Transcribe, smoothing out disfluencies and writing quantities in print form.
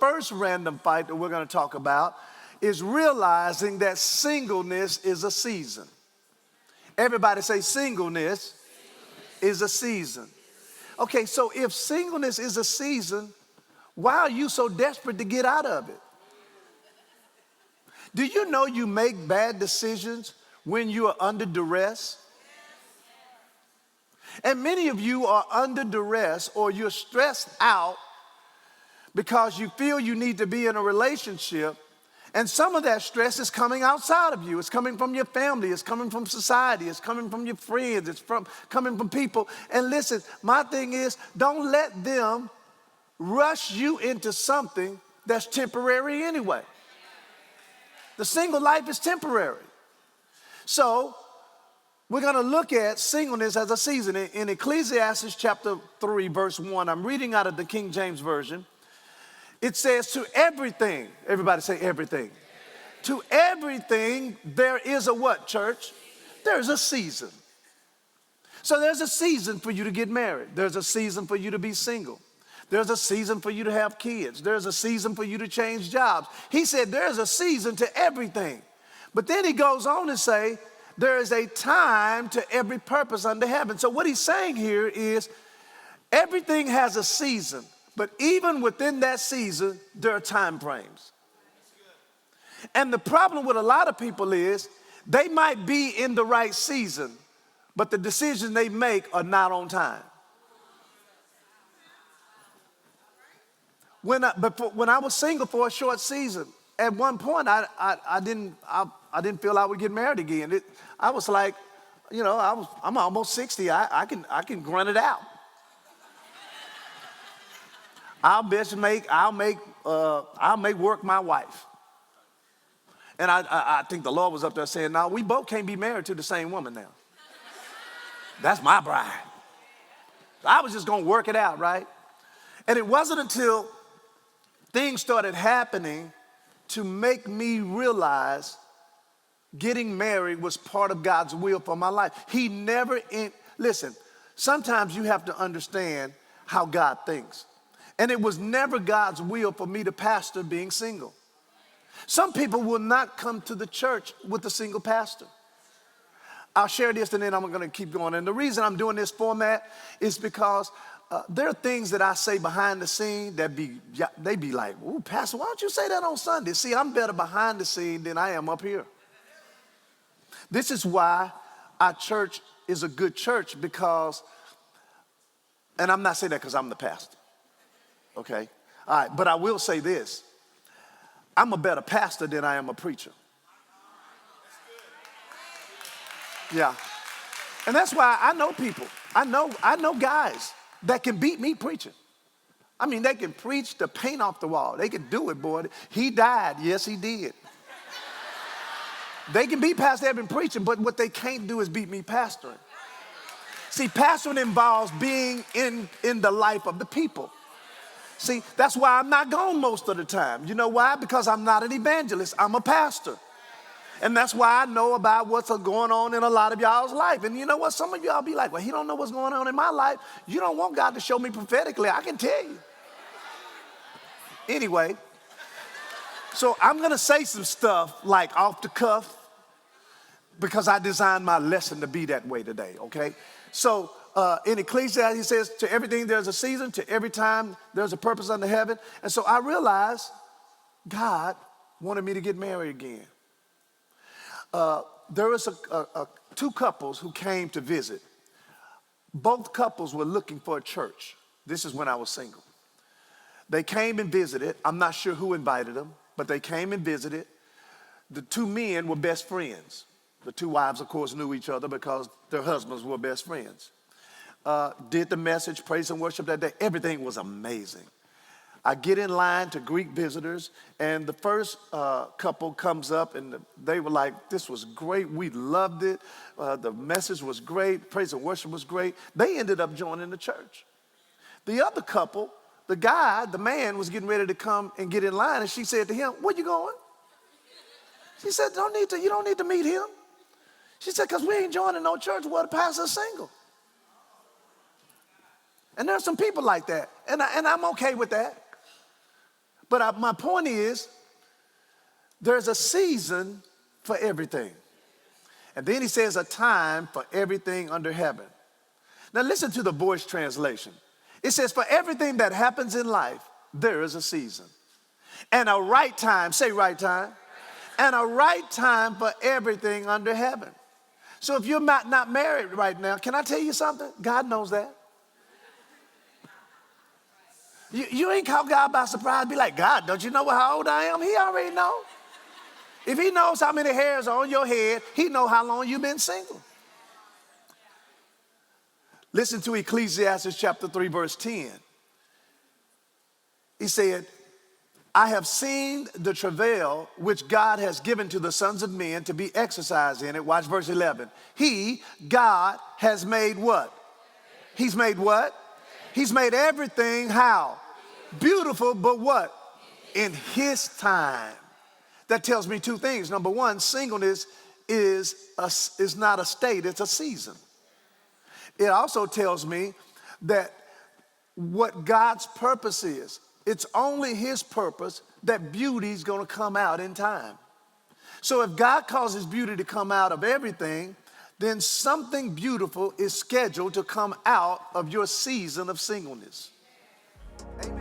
first random fight that we're going to talk about is realizing that singleness is a season. Everybody say singleness is a season. Okay, so if singleness is a season, why are you so desperate to get out of it? Do you know you make bad decisions when you are under duress? And many of you are under duress or you're stressed out because you feel you need to be in a relationship, and some of that stress is coming outside of you. It's coming from your family, it's coming from society, it's coming from your friends, it's coming from people. And listen, my thing is, don't let them rush you into something that's temporary anyway. The single life is temporary. So we're going to look at singleness as a season. In Ecclesiastes chapter 3, verse 1, I'm reading out of the King James Version. It says, to everything, everybody say everything. To everything there is a what, church? There's a season. So there's a season for you to get married. There's a season for you to be single. There's a season for you to have kids. There's a season for you to change jobs. He said there's a season to everything. But then he goes on to say, there is a time to every purpose under heaven. So what he's saying here is everything has a season, but even within that season, there are time frames. And the problem with a lot of people is they might be in the right season, but the decisions they make are not on time. When I was single for a short season, at one point I didn't feel I would get married again. I was like, you know, I'm almost 60. I can grunt it out. I'll make work my wife. And I think the Lord was up there saying, no, we both can't be married to the same woman now. That's my bride. I was just gonna work it out, right? And it wasn't until things started happening to make me realize getting married was part of God's will for my life. Listen, sometimes you have to understand how God thinks. And it was never God's will for me to pastor being single. Some people will not come to the church with a single pastor. I'll share this and then I'm gonna keep going. And the reason I'm doing this format is because there are things that I say behind the scene that they be like, ooh, Pastor, why don't you say that on Sunday? See, I'm better behind the scene than I am up here. This is why our church is a good church because, and I'm not saying that because I'm the pastor, okay? All right, but I will say this. I'm a better pastor than I am a preacher. Yeah. And that's why I know people. I know guys that can beat me preaching. I mean, they can preach the paint off the wall. They can do it, boy. He died. Yes, he did. They can beat Pastor Evan preaching, but what they can't do is beat me pastoring. See, pastoring involves being in the life of the people. See, that's why I'm not gone most of the time. You know why? Because I'm not an evangelist. I'm a pastor. And that's why I know about what's going on in a lot of y'all's life. And you know what? Some of y'all be like, well, he don't know what's going on in my life. You don't want God to show me prophetically. I can tell you. Anyway, so I'm going to say some stuff like off the cuff because I designed my lesson to be that way today, okay? So in Ecclesiastes, he says, to everything there's a season, to every time there's a purpose under heaven. And so I realized God wanted me to get married again. There was two couples who came to visit. Both couples were looking for a church. This is when I was single. They came and visited. I'm not sure who invited them, but they came and visited. The two men were best friends. The two wives, of course, knew each other because their husbands were best friends. Did the message, praise and worship that day. Everything was amazing. I get in line to greet visitors, and the first couple comes up, and they were like, this was great. We loved it. The message was great. Praise and worship was great. They ended up joining the church. The other couple, the man was getting ready to come and get in line, and she said to him, where you going? She said, you don't need to meet him. She said, because we ain't joining no church where the pastor's single. And there's some people like that, and I'm okay with that. But my point is, there's a season for everything. And then he says a time for everything under heaven. Now listen to the Voice translation. It says, for everything that happens in life, there is a season. And a right time, say right time. And a right time for everything under heaven. So if you're not married right now, can I tell you something? God knows that. You ain't caught God by surprise. Be like, God, don't you know how old I am? He already know. If he knows how many hairs are on your head, he knows how long you've been single. Listen to Ecclesiastes chapter 3, verse 10. He said, I have seen the travail which God has given to the sons of men to be exercised in it. Watch verse 11. He, God, has made what? He's made what? He's made everything how? Beautiful, but what? In his time. That tells me two things. Number one, singleness is not a state, it's a season. It also tells me that what God's purpose is, it's only his purpose that beauty is going to come out in time. So if God causes beauty to come out of everything, then something beautiful is scheduled to come out of your season of singleness. Amen.